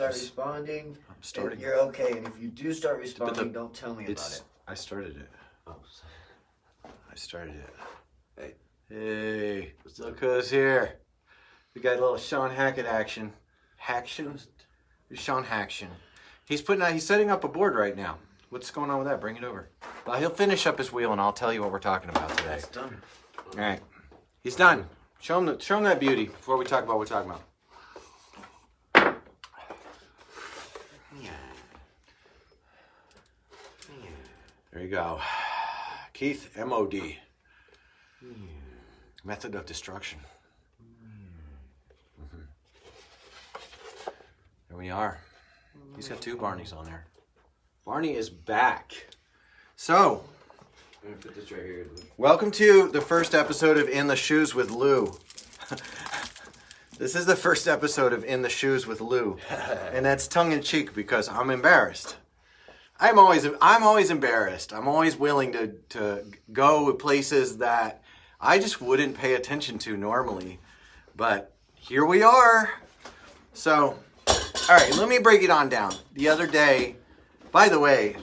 start responding, I'm starting. you're okay. And if you do start responding, don't tell me about it. I started it. Oh. I started it. Hey. Hey, look who's here. We got a little Sean Hackett action. Haction? Sean Haction. He's setting up a board right now. What's going on with that? Bring it over. Well, he'll finish up his wheel and I'll tell you what we're talking about today. It's done. All right. He's done. Show him that beauty before we talk about what we're talking about. There you go. Keith, M.O.D. Method of destruction. There we are. He's got 2 Barneys on there. Barney is back. So, I'm gonna put this right here. welcome to the first episode of In the Shoes with Lew. This is the first episode of In the Shoes with Lew. And that's tongue in cheek because I'm embarrassed. I'm always embarrassed. I'm always willing to go places that I just wouldn't pay attention to normally. But here we are. So, all right, let me break it on down. The other day, by the way,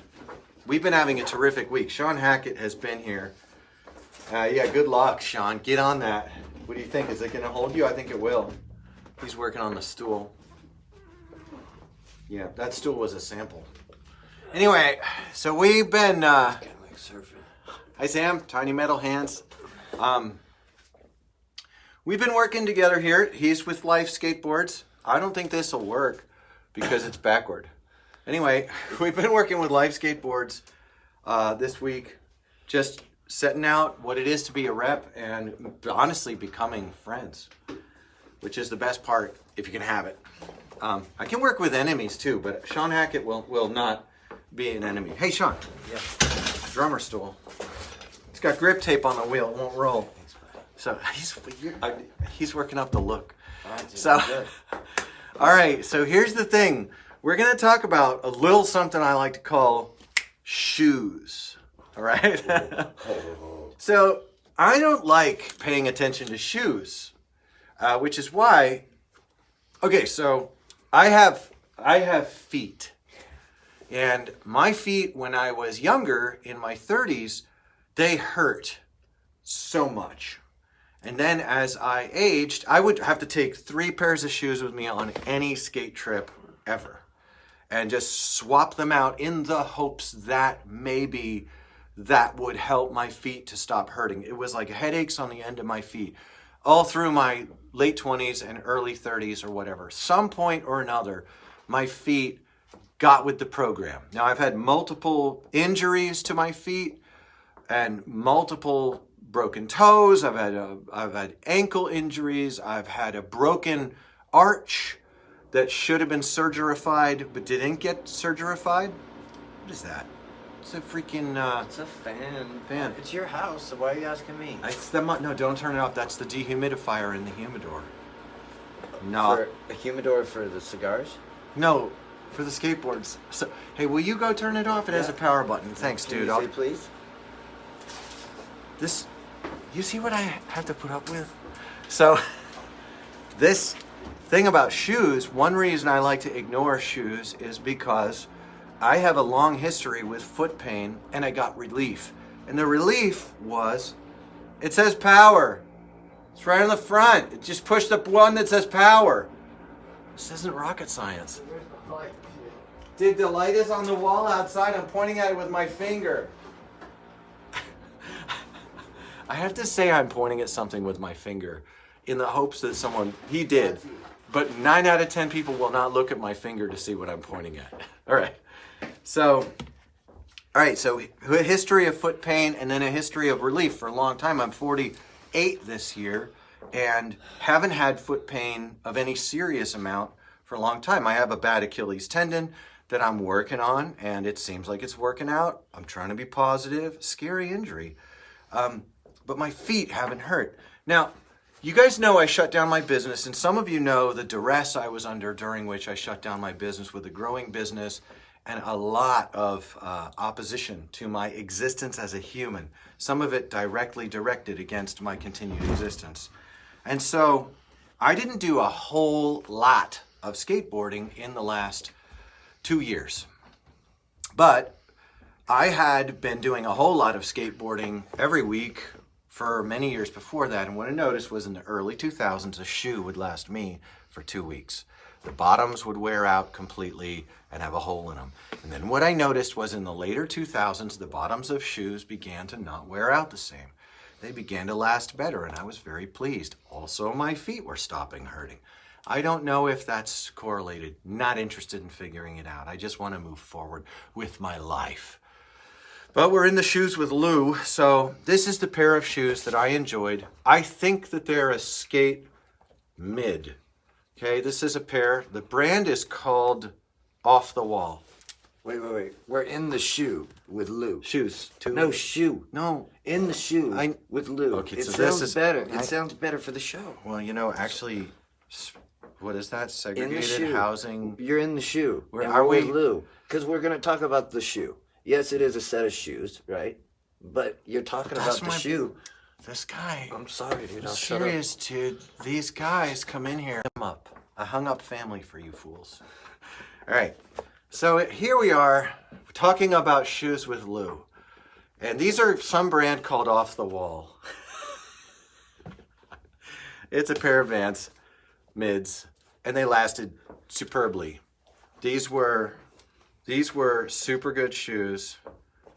we've been having a terrific week. Sean Hackett has been here. Yeah, good luck, Sean. Get on that. What do you think? Is it going to hold you? I think it will. He's working on the stool. Yeah, that stool was a sample. Anyway, so we've been... Kind of like surfing. Hi, Sam. Tiny metal hands. We've been working together here. He's with Life Skateboards. I don't think this will work because it's backward. Anyway, we've been working with Life Skateboards this week, just setting out what it is to be a rep and honestly becoming friends, which is the best part if you can have it. I can work with enemies too, but Sean Hackett will not be an enemy. Hey, Sean. Yeah. Drummer stool. It's got grip tape on the wheel. It won't roll. So he's working up the look. So, all right. So here's the thing. We're going to talk about a little something I like to call shoes. All right. So I don't like paying attention to shoes, which is why. Okay. So I have feet. And my feet, when I was younger, in my 30s, they hurt so much. And then as I aged, I would have to take 3 pairs of shoes with me on any skate trip ever. And just swap them out in the hopes that maybe that would help my feet to stop hurting. It was like headaches on the end of my feet all through my late 20s and early 30s or whatever. Some point or another, my feet got with the program. Now, I've had multiple injuries to my feet and multiple broken toes. I've had ankle injuries. I've had a broken arch that should have been surgerified but didn't get surgerified. What is that? It's a freaking... It's a fan. Fan. It's your house, so why are you asking me? No, don't turn it off. That's the dehumidifier in the humidor. No. For a humidor for the cigars? No. For the skateboards. So, hey, will you go turn it off? It has a power button. Thanks, Can dude. you say please? You see what I have to put up with? So, this thing about shoes, one reason I like to ignore shoes is because I have a long history with foot pain and I got relief. And the relief was, it says power. It's right on the front. It just push the one that says power. This isn't rocket science. Dude, the light is on the wall outside. I'm pointing at it with my finger. I have to say I'm pointing at something with my finger in the hopes that he did. But 9 out of 10 people will not look at my finger to see what I'm pointing at. All right. So a history of foot pain and then a history of relief for a long time. I'm 48 this year and haven't had foot pain of any serious amount for a long time. I have a bad Achilles tendon that I'm working on, and it seems like it's working out. I'm trying to be positive. Scary injury. But my feet haven't hurt. Now, you guys know I shut down my business, and some of you know the duress I was under during which I shut down my business with a growing business and a lot of opposition to my existence as a human. Some of it directly directed against my continued existence. And so I didn't do a whole lot of skateboarding in the last 2 years. But I had been doing a whole lot of skateboarding every week for many years before that. And what I noticed was in the early 2000s, a shoe would last me for 2 weeks. The bottoms would wear out completely and have a hole in them. And then what I noticed was in the later 2000s, the bottoms of shoes began to not wear out the same. They began to last better, and I was very pleased. Also, my feet were stopping hurting. I don't know if that's correlated. Not interested in figuring it out. I just want to move forward with my life. But we're in the Shoes with Lew, so this is the pair of shoes that I enjoyed. I think that they're a skate mid. Okay, this is a pair. The brand is called Off the Wall. Wait. We're in the shoe with Lew. Shoes. No, shoe. No. In the shoe with Lew. Okay, it so sounds this is better. It sounds better for the show. Well, you know, actually, what is that? In the Segregated shoe. housing. You're in the shoe. Where and are we're we? with Lew. Because we're going to talk about the shoe. Yes, it is a set of shoes, right? But you're talking about the shoe. This guy. I'm sorry, dude. I'm I'll shut up. serious, dude. These guys come in here. I'm up. I hung up family for you fools. All right. So here we are talking about Shoes with Lew. And these are some brand called Off the Wall. It's a pair of Vans mids, and they lasted superbly. These were super good shoes.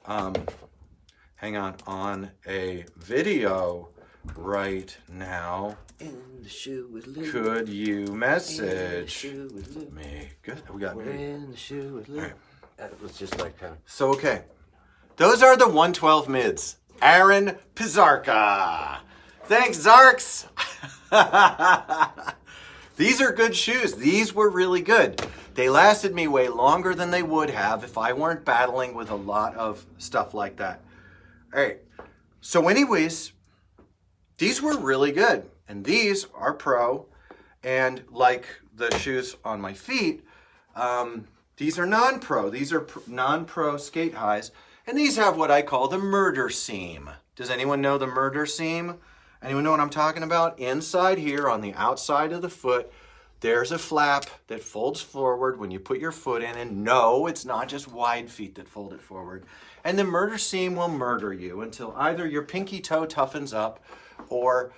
Hang on a video right now. In the shoe with Lew. Could you In the message shoe with Lew. me? Good. We got We're me. in the shoe with Lew. All right. That was just like kind of... So, okay. Those are the 112 mids. Aaron Pizarka. Thanks, Zarks. These are good shoes. These were really good. They lasted me way longer than they would have if I weren't battling with a lot of stuff like that. All right. So anyways, these were really good. And these are pro. And like the shoes on my feet, these are non-pro. These are non-pro skate highs. And these have what I call the murder seam. Does anyone know the murder seam? Anyone know what I'm talking about? Inside here on the outside of the foot, there's a flap that folds forward when you put your foot in. And no, it's not just wide feet that fold it forward. And the murder seam will murder you until either your pinky toe toughens up or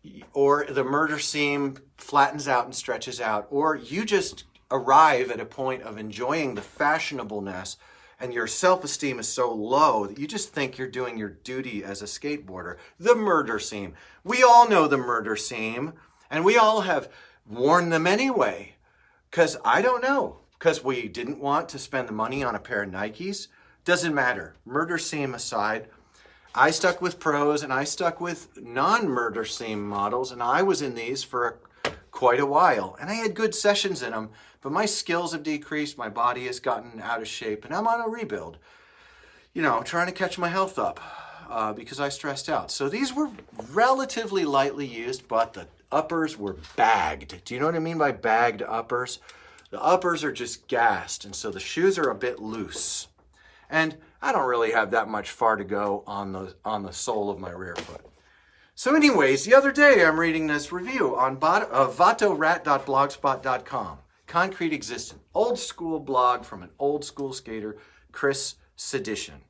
the murder seam flattens out and stretches out, or you just arrive at a point of enjoying the fashionableness and your self-esteem is so low that you just think you're doing your duty as a skateboarder. The murder seam. We all know the murder seam, and we all have worn them anyway. Because I don't know. Because we didn't want to spend the money on a pair of Nikes. Doesn't matter. Murder seam aside, I stuck with pros and I stuck with non-murder seam models, and I was in these for quite a while. And I had good sessions in them, but my skills have decreased, my body has gotten out of shape, and I'm on a rebuild. You know, trying to catch my health up because I stressed out. So these were relatively lightly used, but the uppers were bagged. Do you know what I mean by bagged uppers? The uppers are just gassed, and so the shoes are a bit loose. And I don't really have that much far to go on the sole of my rear foot. So anyways, the other day I'm reading this review on vatorat.blogspot.com. Concrete Existence, old school blog from an old school skater, Chris Sedition,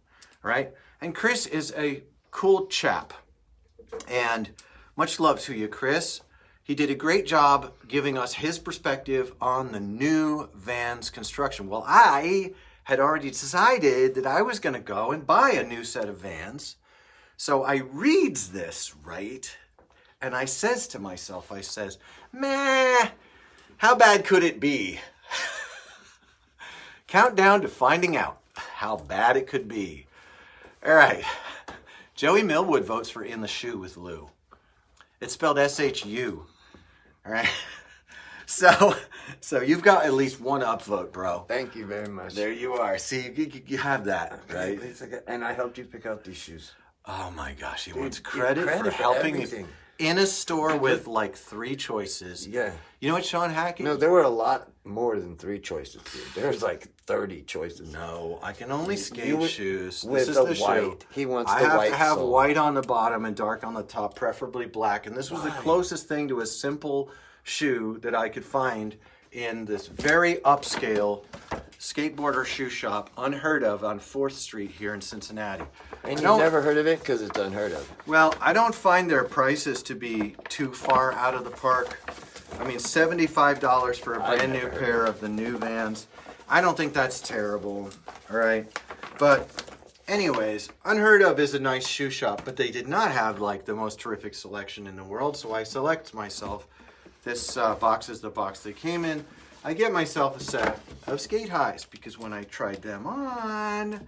right? And Chris is a cool chap. And much love to you, Chris. He did a great job giving us his perspective on the new Vans construction. Well, I had already decided that I was going to go and buy a new set of Vans. So I reads this, right? And I says to myself, I says, meh, how bad could it be? Countdown to finding out how bad it could be. All right. Joey Millwood votes for In the Shoe with Lew. It's spelled S-H-U. All right. So you've got at least one upvote, bro. Thank you very much. There you are. See, you have that, right? And I helped you pick out these shoes. Oh my gosh, he Dude, wants credit for for helping me everything. in a store with like 3 choices. Yeah. You know what, Sean Hackett? No, there were a lot more than 3 choices, dude. There was like 30 choices. No, I can only skate You- shoes. with This is the the white. shoe. He wants I the have white to have sole. white on the bottom and dark on the top, preferably black. And this was the Why? closest thing to a simple shoe that I could find in this very upscale skateboarder shoe shop, unheard of, on 4th Street here in Cincinnati. And you've never heard of it because it's unheard of. Well, I don't find their prices to be too far out of the park. I mean, $75 for a brand new pair of the new Vans. I don't think that's terrible, all right? But anyways, Unheard Of is a nice shoe shop, but they did not have like the most terrific selection in the world, so I select myself. This box is the box they came in. I get myself a set of skate highs because when I tried them on,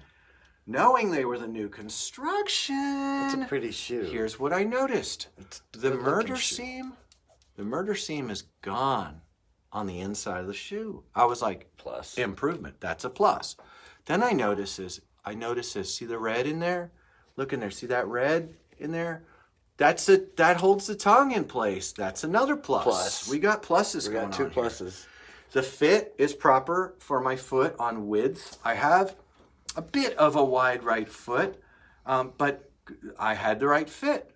knowing they were the new construction, It's a pretty shoe. here's what I noticed. The murder seam is gone on the inside of the shoe. I was like, Plus. improvement. That's a plus. Then I notice this. See the red in there? Look in there. See that red in there? That's it. That holds the tongue in place. That's another plus. We got pluses going on. We got two here. pluses. The fit is proper for my foot on width. I have a bit of a wide right foot, but I had the right fit.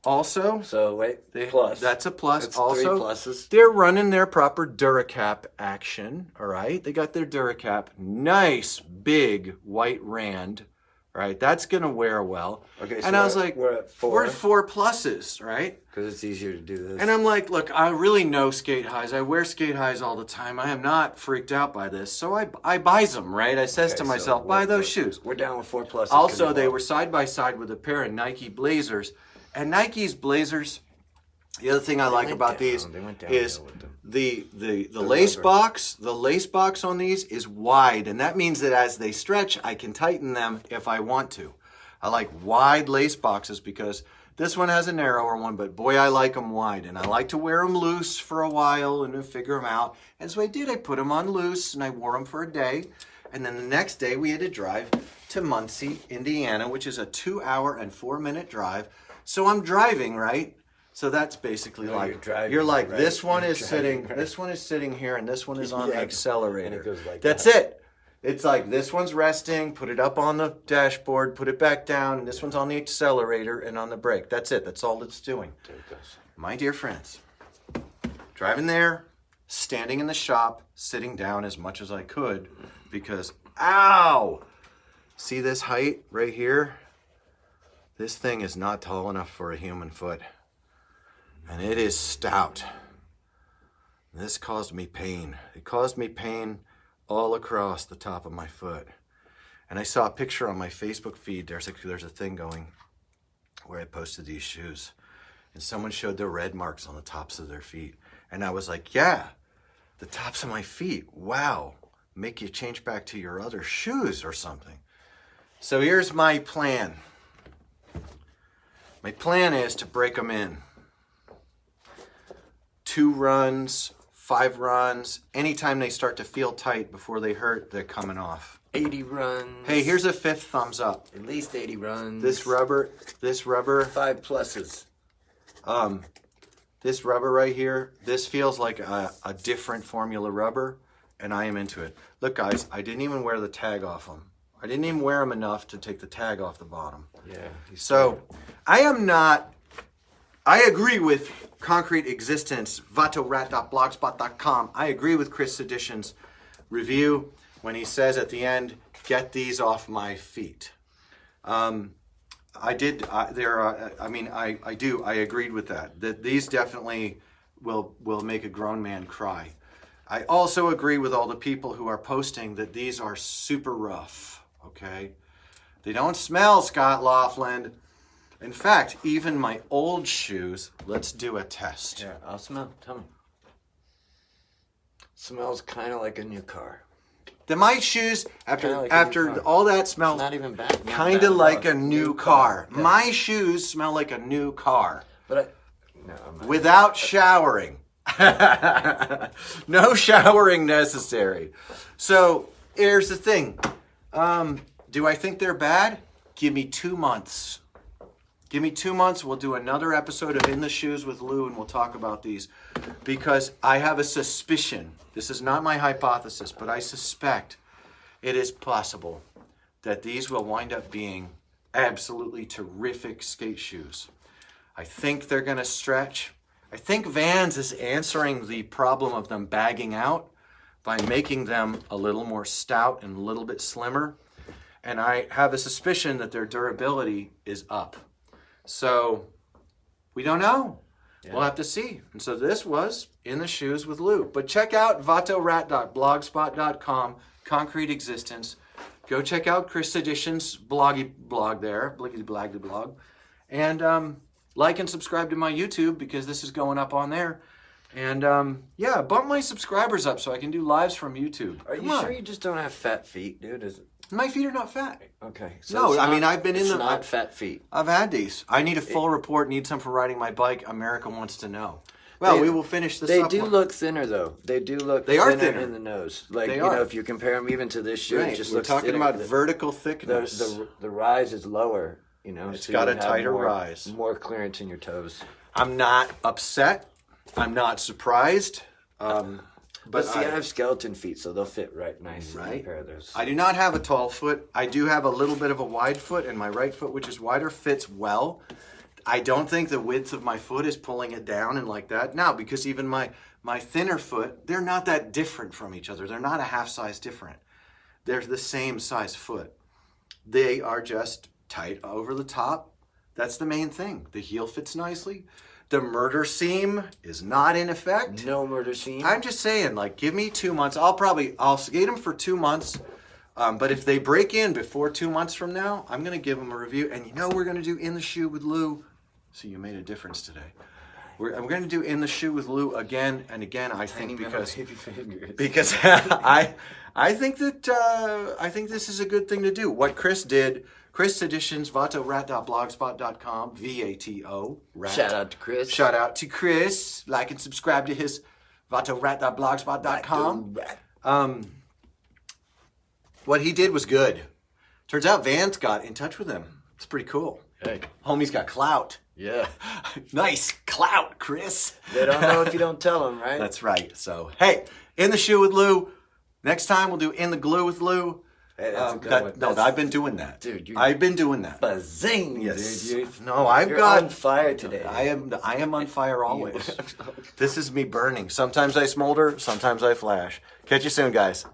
Also, So wait, plus. that's a plus. That's Also, 3 pluses. they're running their proper Duracap action. All right, they got their Duracap, nice big white Rand. All right, that's gonna wear well. Okay, so and I was like, we're at 4. we're at 4 pluses, right? Because it's easier to do this. And I'm like, look, I really know skate highs. I wear skate highs all the time. I am not freaked out by this, so I buys them, right? I says to Okay, myself, so buy those shoes. We're down with 4 pluses. Also, they were side by side with a pair of Nike Blazers. And Nike's Blazers, the other thing I like about these is the lace box. The lace box on these is wide, and that means that as they stretch, I can tighten them if I want to. I like wide lace boxes because this one has a narrower one, but boy, I like them wide. And I like to wear them loose for a while and then figure them out. And so I did. I put them on loose, and I wore them for a day. And then the next day, we had to drive to Muncie, Indiana, which is a 2-hour and 4-minute drive. So I'm driving, right? So that's basically you're like, right? this one is sitting, right? this one is sitting here, and this one is on the Yeah, accelerator. and it goes like That's it. It's like this one's resting, put it up on the dashboard, put it back down, and this one's on the accelerator and on the brake. That's it. That's all it's doing. There it goes. My dear friends, driving there, standing in the shop, sitting down as much as I could because, ow! See this height right here? This thing is not tall enough for a human foot. And it is stout. This caused me pain. It caused me pain all across the top of my foot. And I saw a picture on my Facebook feed. There's a thing going where I posted these shoes. And someone showed the red marks on the tops of their feet. And I was like, yeah, the tops of my feet. Wow. Make you change back to your other shoes or something. So here's my plan. My plan is to break them in. 2 runs, 5 runs. Anytime they start to feel tight before they hurt, they're coming off. 80 runs. Hey, here's a 5th thumbs up. At least 80 runs. This rubber. 5 pluses. This rubber right here, this feels like a different formula rubber, and I am into it. Look, guys, I didn't even wear the tag off them. I didn't even wear them enough to take the tag off the bottom. Yeah. So, I agree with Concrete Existence, vatorat.blogspot.com. I agree with Chris Sedition's review when he says at the end, get these off my feet. I agreed with that. That these definitely will make a grown man cry. I also agree with all the people who are posting that these are super rough, okay? They don't smell, Scott Laughlin. In fact, even my old shoes, let's do a test. Yeah, I'll smell. Tell me. Smells kind of like a new car. My shoes, after like a new car. all that smells Not even bad. kind of like a new car. Yeah. My shoes smell like a new car. But I'm not. Without showering. No showering necessary. So here's the thing. Do I think they're bad? Give me 2 months. Give me 2 months. We'll do another episode of In the Shoes with Lew, and we'll talk about these. Because I have a suspicion. This is not my hypothesis, but I suspect it is possible that these will wind up being absolutely terrific skate shoes. I think they're going to stretch. I think Vans is answering the problem of them bagging out by making them a little more stout and a little bit slimmer. And I have a suspicion that their durability is up. So we don't know. Yeah. We'll have to see. And so this was In the Shoes with Lew. But check out vatorat.blogspot.com, Concrete Existence. Go check out Chris Edition's blog there, bliggity blog. And like and subscribe to my YouTube because this is going up on there. And yeah, bump my subscribers up so I can do lives from YouTube. Are you sure you just don't have fat feet, dude? My feet are not fat. Okay. So no, I mean, I've been in them. Not fat feet. I've had these. I need a full report, need some for riding my bike. America wants to know. Well, we will finish this up. They do look thinner, though. They do look thinner in the nose. Like, you know, if you compare them even to this shoe, it just looks thinner. We're talking about vertical thickness. The rise is lower, you know. It's got a tighter rise. More clearance in your toes. I'm not upset. I'm not surprised. But see, I have skeleton feet, so they'll fit right nice in a pair of those. I do not have a tall foot. I do have a little bit of a wide foot, and my right foot, which is wider, fits well. I don't think the width of my foot is pulling it down and like that. Now, because even my thinner foot, they're not that different from each other. They're not a half size different. They're the same size foot. They are just tight over the top. That's the main thing. The heel fits nicely. The murder seam is not in effect. No murder seam. I'm just saying, like, give me 2 months. I'll skate them for 2 months. But if they break in before 2 months from now, I'm going to give them a review. And you know we're going to do In the Shoe with Lew. So you made a difference today. We're going to do In the Shoe with Lew again and again. I think because I think this is a good thing to do. What Chris did. Chris Editions, vatorat.blogspot.com, VATO. Rat. Shout out to Chris. Shout out to Chris. Like and subscribe to his vatorat.blogspot.com. What he did was good. Turns out Vans got in touch with him. It's pretty cool. Hey. Homie's got clout. Yeah. Nice clout, Chris. They don't know if you don't tell them, right? That's right. So, hey, In the Shoe with Lew. Next time we'll do In the Glue with Lew. Hey, that's a good one. No, I've been doing that. Dude, I've been doing that. Bazing, yes. dude. You're on fire today. I am on fire always. This is me burning. Sometimes I smolder, sometimes I flash. Catch you soon, guys.